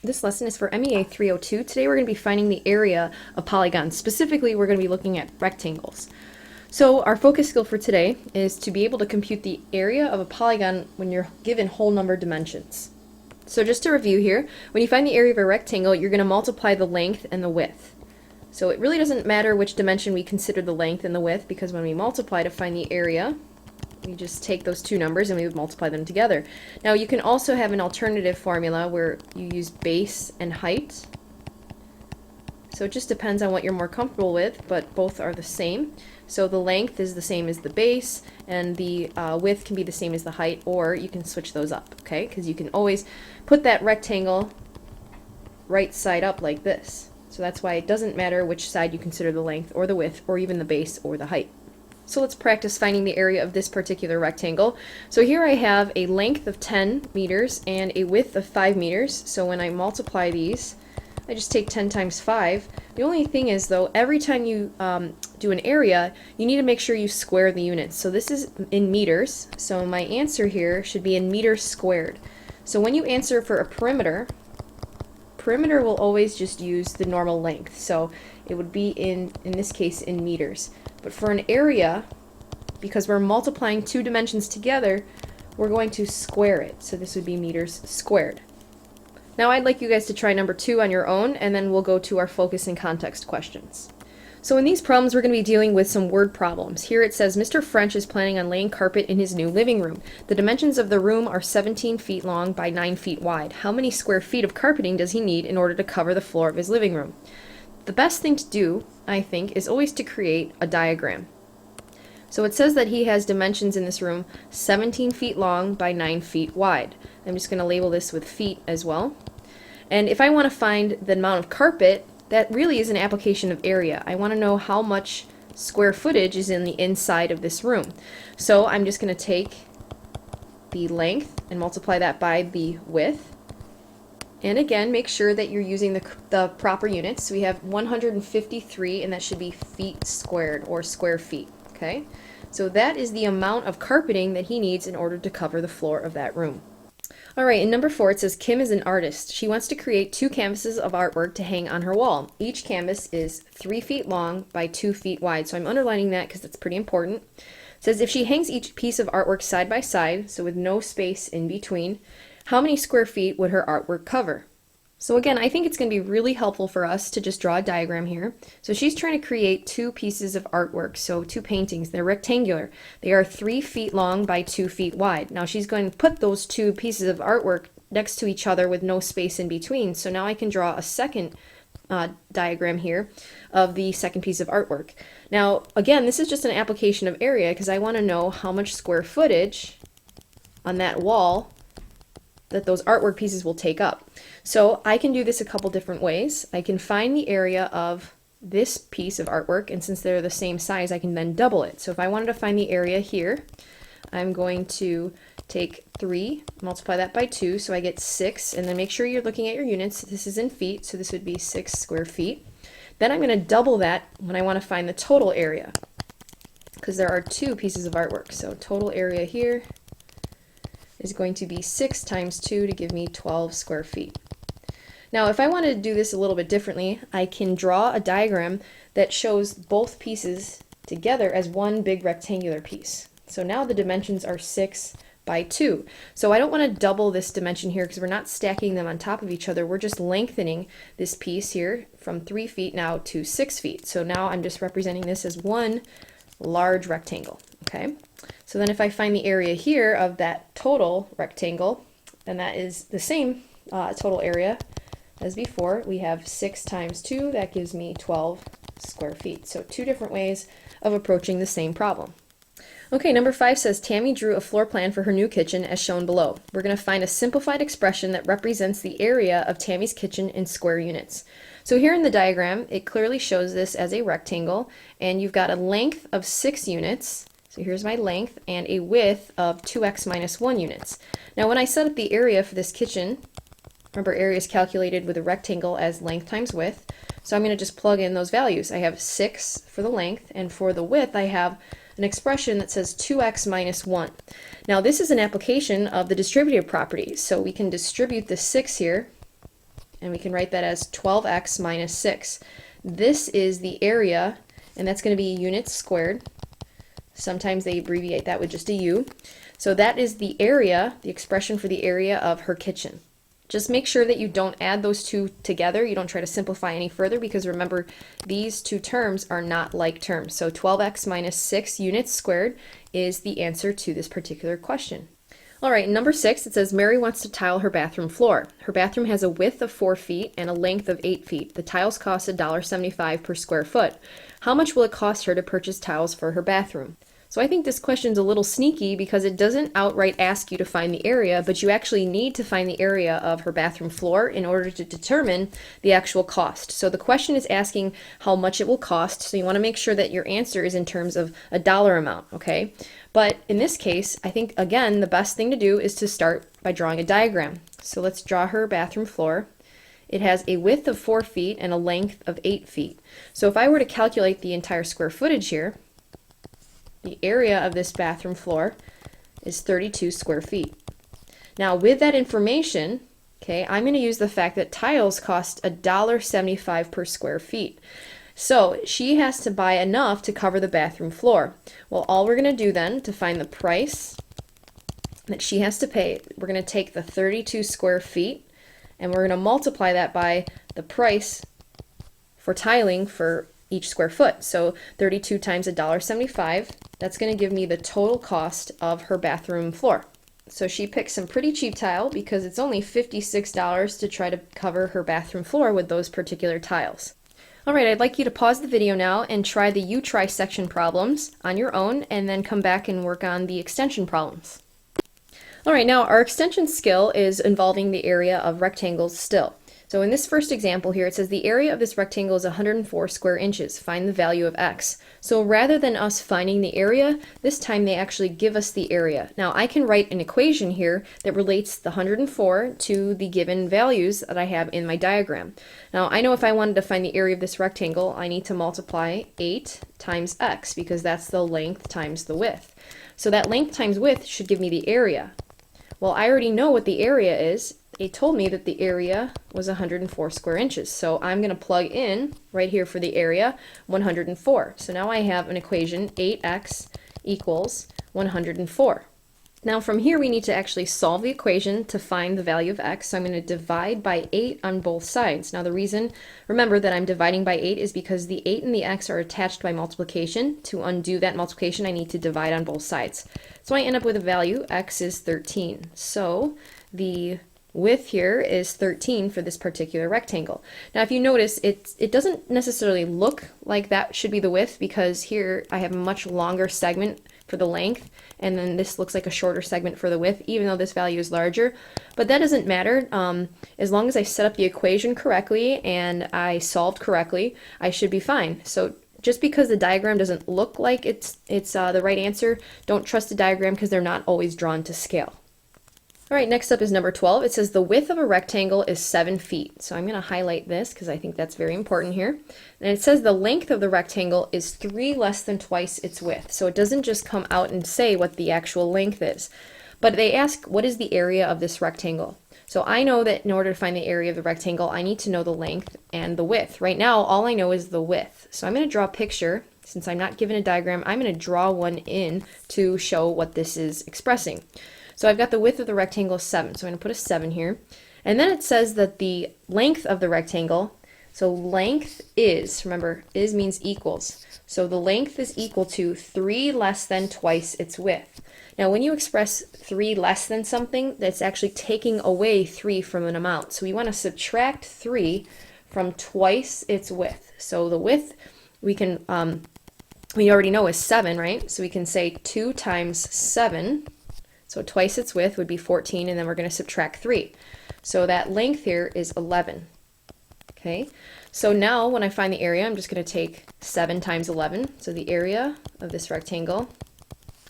This lesson is for MEA 302. Today we're going to be finding the area of polygons. Specifically, we're going to be looking at rectangles. So our focus skill for today is to be able to compute the area of a polygon when you're given whole number dimensions. So just to review here, when you find the area of a rectangle, you're going to multiply the length and the width. So it really doesn't matter which dimension we consider the length and the width, because when we multiply to find the area, we just take those two numbers and we would multiply them together. Now you can also have an alternative formula where you use base and height. So it just depends on what you're more comfortable with, but both are the same. So the length is the same as the base, and the width can be the same as the height, or you can switch those up, okay? Because you can always put that rectangle right side up like this. So that's why it doesn't matter which side you consider the length or the width or even the base or the height. So let's practice finding the area of this particular rectangle. So here I have a length of 10 meters and a width of 5 meters. So when I multiply these, I just take 10 times 5. The only thing is, though, every time you do an area, you need to make sure you square the units. So this is in meters. So my answer here should be in meters squared. So when you answer for a perimeter will always just use the normal length. So it would be in this case, in meters. But for an area, because we're multiplying two dimensions together, we're going to square it. So this would be meters squared. Now I'd like you guys to try number 2 on your own, and then we'll go to our focus and context questions. So in these problems, we're going to be dealing with some word problems. Here it says, Mr. French is planning on laying carpet in his new living room. The dimensions of the room are 17 feet long by 9 feet wide. How many square feet of carpeting does he need in order to cover the floor of his living room? The best thing to do, I think, is always to create a diagram. So it says that he has dimensions in this room 17 feet long by 9 feet wide. I'm just going to label this with feet as well. And if I want to find the amount of carpet, that really is an application of area. I want to know how much square footage is in the inside of this room. So I'm just going to take the length and multiply that by the width. And again, make sure that you're using the proper units. So we have 153, and that should be feet squared, or square feet, okay? So that is the amount of carpeting that he needs in order to cover the floor of that room. All right, in number 4, it says Kim is an artist. She wants to create 2 canvases of artwork to hang on her wall. Each canvas is 3 feet long by 2 feet wide. So I'm underlining that because that's pretty important. It says if she hangs each piece of artwork side by side, so with no space in between, how many square feet would her artwork cover? So again, I think it's going to be really helpful for us to just draw a diagram here. So she's trying to create 2 pieces of artwork, so 2 paintings. They're rectangular. They are 3 feet long by 2 feet wide. Now she's going to put those 2 pieces of artwork next to each other with no space in between. So now I can draw a second diagram here of the second piece of artwork. Now again, this is just an application of area because I want to know how much square footage on that wall that those artwork pieces will take up. So I can do this a couple different ways. I can find the area of this piece of artwork, and since they're the same size, I can then double it. So if I wanted to find the area here, I'm going to take 3, multiply that by 2, so I get 6, and then make sure you're looking at your units. This is in feet, so this would be 6 square feet. Then I'm going to double that when I want to find the total area, because there are 2 pieces of artwork. So total area here is going to be 6 times 2 to give me 12 square feet. Now if I wanted to do this a little bit differently, I can draw a diagram that shows both pieces together as one big rectangular piece. So now the dimensions are 6 by 2. So I don't want to double this dimension here because we're not stacking them on top of each other. We're just lengthening this piece here from 3 feet now to 6 feet. So now I'm just representing this as one large rectangle. Okay, so then if I find the area here of that total rectangle, then that is the same total area as before. We have 6 times 2, that gives me 12 square feet. So 2 different ways of approaching the same problem. Okay, number 5 says Tammy drew a floor plan for her new kitchen as shown below. We're going to find a simplified expression that represents the area of Tammy's kitchen in square units. So here in the diagram, it clearly shows this as a rectangle, and you've got a length of 6 units. So here's my length, and a width of 2x minus 1 units. Now when I set up the area for this kitchen, remember area is calculated with a rectangle as length times width, so I'm going to just plug in those values. I have 6 for the length, and for the width I have an expression that says 2x minus 1. Now this is an application of the distributive properties, so we can distribute the 6 here and we can write that as 12x minus 6. This is the area, and that's going to be units squared. Sometimes they abbreviate that with just a U. So that is the area, the expression for the area of her kitchen. Just make sure that you don't add those two together. You don't try to simplify any further, because remember, these two terms are not like terms. So 12x minus 6 units squared is the answer to this particular question. All right, number 6, it says Mary wants to tile her bathroom floor. Her bathroom has a width of 4 feet and a length of 8 feet. The tiles cost $1.75 per square foot. How much will it cost her to purchase tiles for her bathroom? So I think this question's a little sneaky because it doesn't outright ask you to find the area, but you actually need to find the area of her bathroom floor in order to determine the actual cost. So the question is asking how much it will cost, so you want to make sure that your answer is in terms of a dollar amount, okay? But in this case, I think, again, the best thing to do is to start by drawing a diagram. So let's draw her bathroom floor. It has a width of 4 feet and a length of 8 feet. So if I were to calculate the entire square footage here, the area of this bathroom floor is 32 square feet. Now with that information, okay, I'm going to use the fact that tiles cost $1.75 per square feet. So she has to buy enough to cover the bathroom floor. Well, all we're going to do then to find the price that she has to pay, we're going to take the 32 square feet and we're going to multiply that by the price for tiling for each square foot. So 32 times $1.75, that's going to give me the total cost of her bathroom floor. So she picked some pretty cheap tile because it's only $56 to try to cover her bathroom floor with those particular tiles. Alright, I'd like you to pause the video now and try the You Try section problems on your own, and then come back and work on the extension problems. Alright, now our extension skill is involving the area of rectangles still. So in this first example here, it says the area of this rectangle is 104 square inches. Find the value of x. So rather than us finding the area, this time they actually give us the area. Now I can write an equation here that relates the 104 to the given values that I have in my diagram. Now I know if I wanted to find the area of this rectangle, I need to multiply 8 times x, because that's the length times the width. So that length times width should give me the area. Well, I already know what the area is. It told me that the area was 104 square inches. So I'm going to plug in right here for the area 104. So now I have an equation 8x equals 104. Now from here we need to actually solve the equation to find the value of x. So I'm going to divide by 8 on both sides. Now the reason, remember, that I'm dividing by 8 is because the 8 and the x are attached by multiplication. To undo that multiplication, I need to divide on both sides. So I end up with a value, x is 13. So the width here is 13 for this particular rectangle. Now if you notice, it doesn't necessarily look like that should be the width, because here I have a much longer segment for the length, and then this looks like a shorter segment for the width, even though this value is larger. But that doesn't matter. As long as I set up the equation correctly and I solved correctly, I should be fine. So just because the diagram doesn't look like it's the right answer, don't trust the diagram, because they're not always drawn to scale. Alright, next up is number 12. It says the width of a rectangle is 7 feet. So I'm going to highlight this because I think that's very important here. And it says the length of the rectangle is 3 less than twice its width. So it doesn't just come out and say what the actual length is. But they ask, what is the area of this rectangle? So I know that in order to find the area of the rectangle, I need to know the length and the width. Right now, all I know is the width. So I'm going to draw a picture. Since I'm not given a diagram, I'm going to draw one in to show what this is expressing. So I've got the width of the rectangle is 7, so I'm going to put a 7 here. And then it says that the length of the rectangle, so length is, remember, is means equals. So the length is equal to 3 less than twice its width. Now when you express 3 less than something, that's actually taking away 3 from an amount. So we want to subtract 3 from twice its width. So the width, we can, we already know is 7, right? So we can say 2 times 7. So twice its width would be 14, and then we're going to subtract 3. So that length here is 11. Okay, so now when I find the area, I'm just going to take 7 times 11. So the area of this rectangle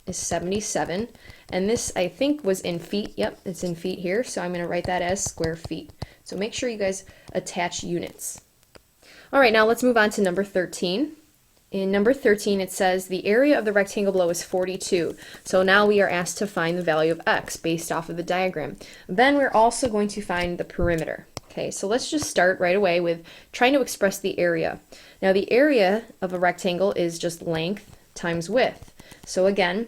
is 77. And this, I think, was in feet. Yep, it's in feet here. So I'm going to write that as square feet. So make sure you guys attach units. All right, now let's move on to number 13. In number 13, it says the area of the rectangle below is 42. So now we are asked to find the value of x based off of the diagram. Then we're also going to find the perimeter. Okay, so let's just start right away with trying to express the area. Now the area of a rectangle is just length times width. So again,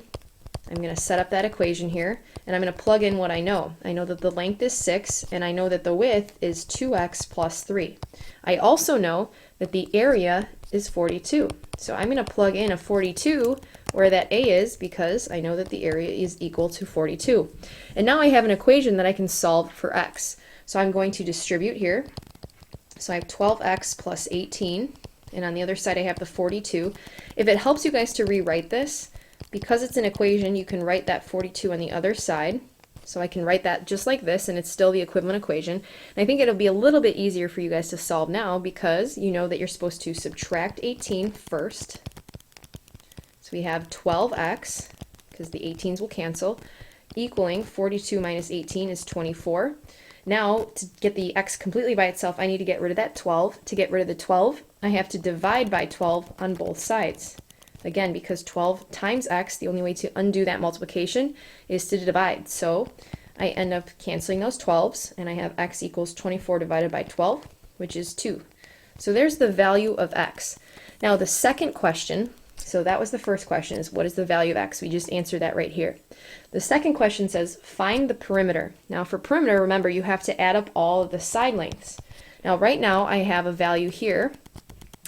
I'm going to set up that equation here, and I'm going to plug in what I know. I know that the length is 6, and I know that the width is 2x plus 3. I also know that the area is 42. So I'm going to plug in a 42 where that a is, because I know that the area is equal to 42. And now I have an equation that I can solve for x. So I'm going to distribute here. So I have 12x plus 18, and on the other side I have the 42. If it helps you guys to rewrite this, because it's an equation, you can write that 42 on the other side. So I can write that just like this, and it's still the equivalent equation. And I think it'll be a little bit easier for you guys to solve now, because you know that you're supposed to subtract 18 first. So we have 12x, because the 18s will cancel, equaling 42 minus 18 is 24. Now, to get the x completely by itself, I need to get rid of that 12. To get rid of the 12, I have to divide by 12 on both sides. Again, because 12 times x, the only way to undo that multiplication is to divide. So I end up canceling those 12s, and I have x equals 24 divided by 12, which is 2. So there's the value of x. Now the second question, so that was the first question, is what is the value of x? We just answered that right here. The second question says, find the perimeter. Now for perimeter, remember, you have to add up all of the side lengths. Now right now I have a value here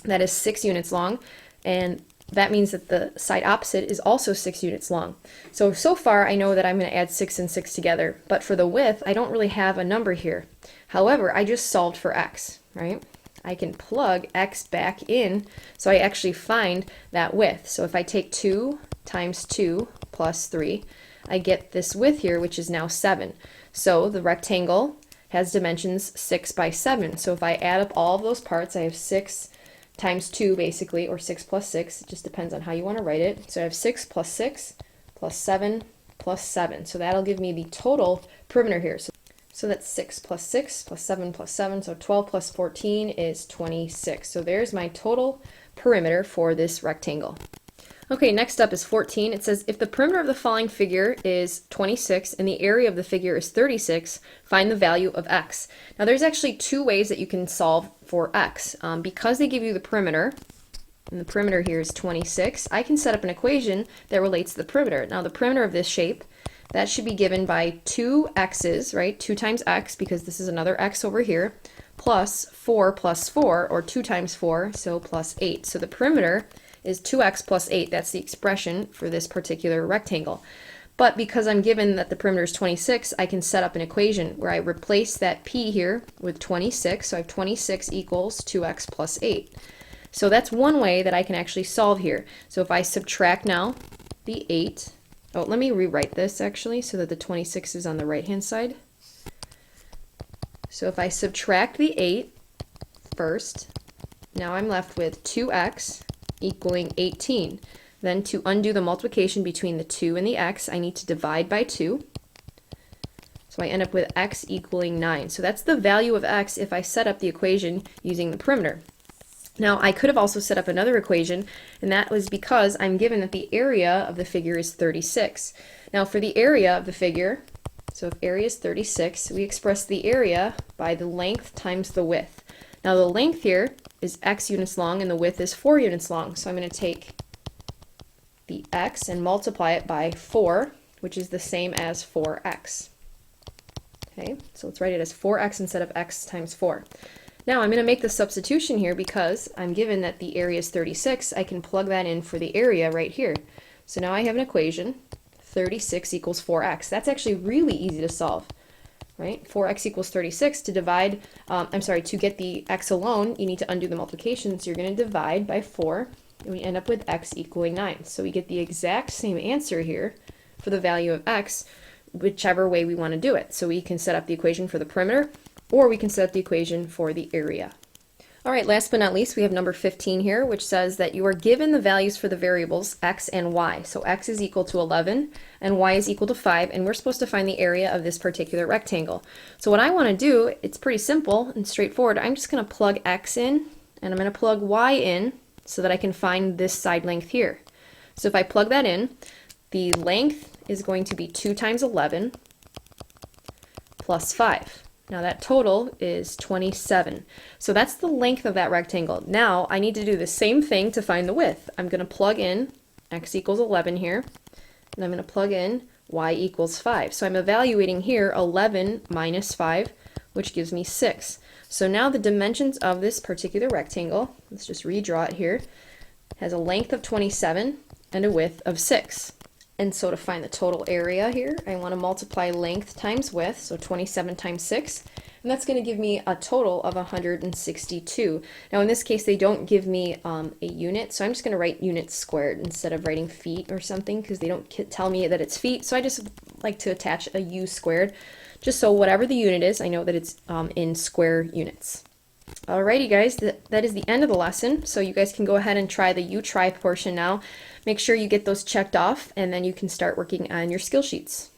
that is 6 units long, and that means that the side opposite is also 6 units long. So far I know that I'm going to add 6 and 6 together, but for the width, I don't really have a number here. However, I just solved for x, right? I can plug x back in, so I actually find that width. So if I take 2 times 2 plus 3, I get this width here, which is now 7. So the rectangle has dimensions 6 by 7. So if I add up all of those parts, I have 6 times 2 basically, or 6 plus 6. It just depends on how you want to write it. So I have 6 plus 6 plus 7 plus 7. So that'll give me the total perimeter here. So that's 6 plus 6 plus 7 plus 7. So 12 plus 14 is 26. So there's my total perimeter for this rectangle. Okay, next up is 14. It says, if the perimeter of the following figure is 26 and the area of the figure is 36, find the value of x. Now there's actually two ways that you can solve for x. Because they give you the perimeter, and the perimeter here is 26, I can set up an equation that relates to the perimeter. Now the perimeter of this shape, that should be given by 2 x's, right? 2 times x, because this is another x over here, plus 4, or 2 times 4, so plus 8. So the perimeter is 2x plus 8. That's the expression for this particular rectangle. But because I'm given that the perimeter is 26, I can set up an equation where I replace that p here with 26. So I have 26 equals 2x plus 8. So that's one way that I can actually solve here. So if I subtract now the 8, let me rewrite this actually so that the 26 is on the right hand side. So if I subtract the 8 first, now I'm left with 2x equaling 18. Then to undo the multiplication between the 2 and the x, I need to divide by 2. So I end up with x equaling 9. So that's the value of x if I set up the equation using the perimeter. Now I could have also set up another equation, and that was because I'm given that the area of the figure is 36. Now for the area of the figure, so if area is 36, we express the area by the length times the width. Now the length here is x units long and the width is 4 units long. So I'm going to take the x and multiply it by 4, which is the same as 4x. Okay, so let's write it as 4x instead of x times 4. Now I'm going to make the substitution here because I'm given that the area is 36. I can plug that in for the area right here. So now I have an equation, 36 equals 4x. That's actually really easy to solve. Right? 4x equals 36. To divide, to get the x alone, you need to undo the multiplication. So you're going to divide by 4, and we end up with x equaling 9. So we get the exact same answer here for the value of x, whichever way we want to do it. So we can set up the equation for the perimeter, or we can set up the equation for the area. All right, last but not least, we have number 15 here, which says that you are given the values for the variables x and y. So x is equal to 11 and y is equal to 5, and we're supposed to find the area of this particular rectangle. So what I want to do, it's pretty simple and straightforward. I'm just going to plug x in, and I'm going to plug y in so that I can find this side length here. So if I plug that in, the length is going to be 2 times 11 plus 5. Now that total is 27. So that's the length of that rectangle. Now I need to do the same thing to find the width. I'm going to plug in x equals 11 here, and I'm going to plug in y equals 5. So I'm evaluating here 11 minus 5, which gives me 6. So now the dimensions of this particular rectangle, let's just redraw it here, has a length of 27 and a width of 6. And so to find the total area here, I want to multiply length times width, so 27 times 6, and that's going to give me a total of 162. Now in this case they don't give me a unit, so I'm just going to write units squared instead of writing feet or something, because they don't tell me that it's feet, so I just like to attach a u squared, just so whatever the unit is, I know that it's in square units. Alrighty guys, that is the end of the lesson, so you guys can go ahead and try the you try portion now. Make sure you get those checked off, and then you can start working on your skill sheets.